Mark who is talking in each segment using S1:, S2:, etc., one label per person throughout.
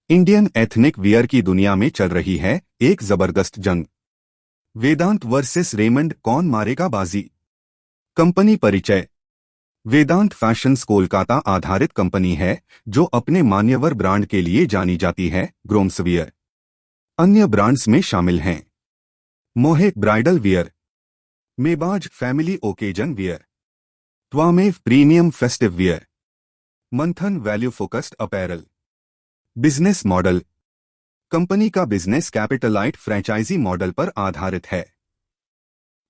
S1: Indian ethnic wear की दुनिया में चल रही है एक जबरदस्त जंग। वेदांत वर्सेस रेमंड, कौन मारेगा बाजी। कंपनी परिचय। वेदांत फैशंस कोलकाता आधारित कंपनी है जो अपने मान्यवर ब्रांड के लिए जानी जाती है। ग्रोम्सवियर अन्य ब्रांड्स में शामिल हैं Mohey bridal wear, Mebaz family occasion wear, Twamev premium festive wear, Manthan value focused apparel. Business model. Company का बिजनेस कैपिटलाइट फ्रेंचाइजी मॉडल पर आधारित है।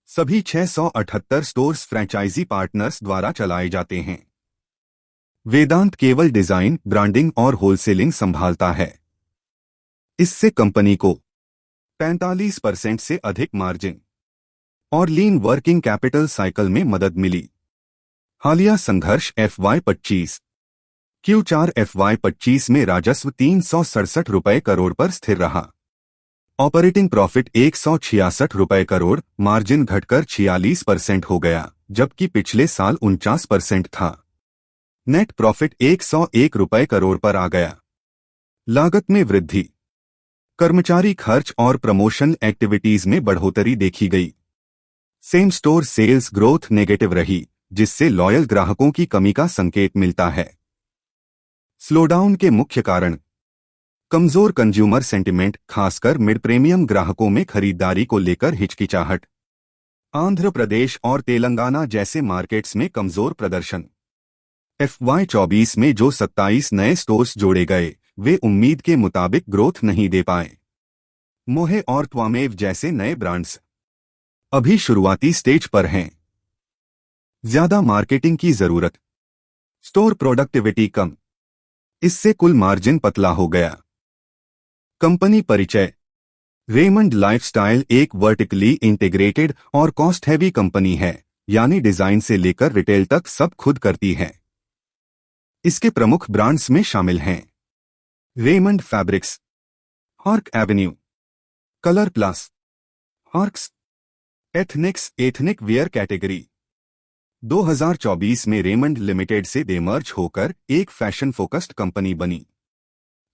S1: सभी 678 स्टोर्स फ्रेंचाइजी पार्टनर्स द्वारा चलाए जाते हैं। वेदांत केवल डिजाइन, ब्रांडिंग और होलसेलिंग संभालता है। इससे कंपनी को 45% से अधिक मार्जिन और लीन वर्किंग कैपिटल साइकिल में मदद मिली। हालिया संघर्ष FY25 Q4 FY25 में राजस्व 367 रुपए करोड़ पर स्थिर रहा। ऑपरेटिंग प्रॉफिट 166 रुपए करोड़, मार्जिन घटकर 46% हो गया, जबकि पिछले साल 49% था। नेट प्रॉफिट 101 रुपए करोड़ पर आ गया। लागत में वृद्धि, कर्मचारी खर्च और प्रमोशन एक्टिविटीज में बढ़ोतरी देखी गई। Same store sales growth negative रही, जिससे लॉयल ग्राहकों की कमी का संकेत मिलता है। स्लोडाउन के मुख्य कारण। कमजोर कंज्यूमर सेंटिमेंट, खासकर मिड प्रीमियम ग्राहकों में खरीदारी को लेकर हिचकिचाहट। आंध्र प्रदेश और तेलंगाना जैसे मार्केट्स में कमजोर प्रदर्शन। FY24 में जो 27 नए स्टोर्स जोड़े गए, वे उम्मीद के मुताबिक ग्रोथ नहीं दे पाए। मोहे और ट्वामेव जैसे नए ब्रांड्स अभी शुरुआती स्टेज पर हैं। ज्यादा मार्केटिंग की जरूरत। स्टोर प्रोडक्टिविटी कम, इससे कुल मार्जिन पतला हो गया। कंपनी परिचय। रेमंड लाइफस्टाइल एक वर्टिकली इंटीग्रेटेड और कॉस्ट हैवी कंपनी है, यानी डिजाइन से लेकर रिटेल तक सब खुद करती है। इसके प्रमुख ब्रांड्स में शामिल हैं Raymond fabrics, Park Avenue, Color Plus, Parx, Ethnix ethnic wear category. 2024 में रेमंड लिमिटेड से डेमर्ज होकर एक फैशन फोकस्ड कंपनी बनी।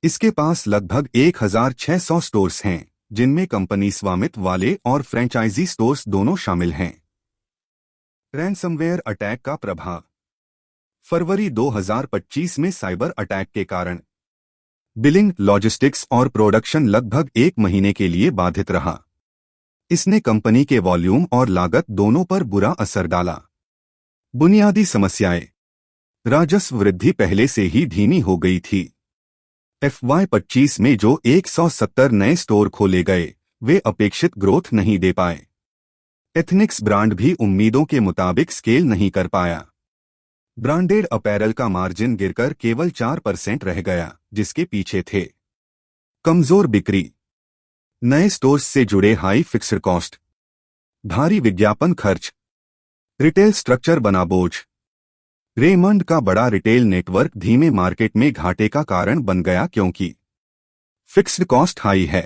S1: इसके पास लगभग 1600 स्टोर्स हैं, जिनमें कंपनी स्वामित्व वाले और फ्रेंचाइजी स्टोर्स दोनों शामिल हैं। रैनसमवेयर अटैक का प्रभाव। फरवरी 2025 में साइबर अटैक के कारण बिलिंग, लॉजिस्टिक्स और प्रोडक्शन लगभग 1 महीने के लिए बाधित रहा। इसने कंपनी के वॉल्यूम और लागत दोनों पर बुरा असर डाला। बुनियादी समस्याएं। राजस्व वृद्धि पहले से ही धीमी हो गई थी। FY25 में जो 170 नए स्टोर खोले गए, वे अपेक्षित ग्रोथ नहीं दे पाए। एथनिक्स ब्रांड भी उम्मीदों के मुताबिक स्केल नहीं कर पाया। ब्रांडेड अपैरल का मार्जिन गिरकर केवल 4% रह गया, जिसके पीछे थे कमजोर बिक्री, नए स्टोर्स से जुड़े हाई फिक्स्ड कॉस्ट, भारी विज्ञापन खर्च, रिटेल स्ट्रक्चर बना बोझ। रेमंड का बड़ा रिटेल नेटवर्क धीमे मार्केट में घाटे का कारण बन गया क्योंकि फिक्स्ड कॉस्ट हाई है।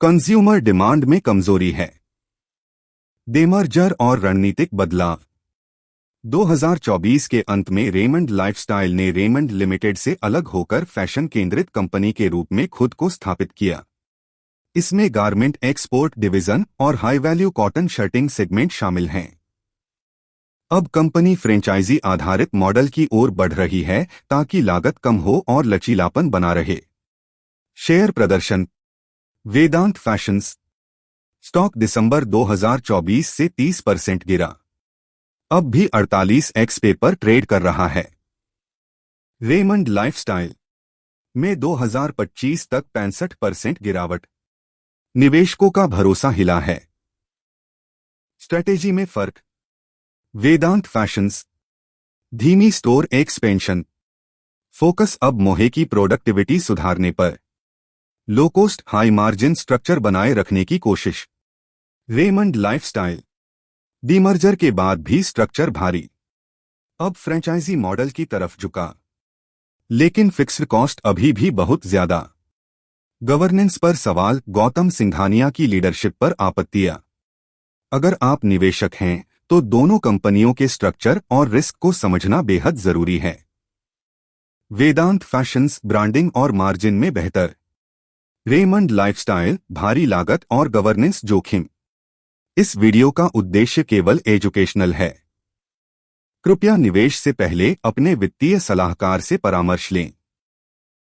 S1: कंज्यूमर डिमांड में कमजोरी है। डेमर्जर और रणनीतिक बदलाव। 2024 के अंत में रेमंड लाइफस्टाइल ने रेमंड लिमिटेड से अलग होकर फैशन केंद्रित कंपनी के रूप में खुद को स्थापित किया। इसमें गारमेंट एक्सपोर्ट डिवीजन और high value cotton shirting segment शामिल हैं। अब कंपनी फ्रेंचाइजी आधारित मॉडल की ओर बढ़ रही है ताकि लागत कम हो और लचीलापन बना रहे। शेयर प्रदर्शन। वेदांत फैशंस स्टॉक दिसंबर 2024 से 30% गिरा, अब भी 48x पे पर ट्रेड कर रहा है। रेमंड लाइफस्टाइल में 2025 तक 65% गिरावट। निवेशकों का भरोसा हिला है। स्ट्रेटेजी में फर्क। वेदांत फैशंस धीमी स्टोर एक्सपेंशन, फोकस अब मोहे की प्रोडक्टिविटी सुधारने पर। Low cost high margin structure बनाए रखने की कोशिश। रेमंड लाइफस्टाइल डीमर्जर के बाद भी स्ट्रक्चर भारी, अब फ्रेंचाइजी मॉडल की तरफ झुका, लेकिन फिक्स्ड कॉस्ट अभी भी बहुत ज्यादा। गवर्नेंस पर सवाल। गौतम सिंघानिया की लीडरशिप पर आपत्तियां। अगर आप निवेशक हैं तो दोनों कंपनियों के स्ट्रक्चर और रिस्क को समझना बेहद जरूरी है। वेदांत फैशंस ब्रांडिंग और मार्जिन में बेहतर। रेमंड लाइफस्टाइल भारी लागत और गवर्नेंस जोखिम। इस वीडियो का उद्देश्य केवल एजुकेशनल है। कृपया निवेश से पहले अपने वित्तीय सलाहकार से परामर्श लें।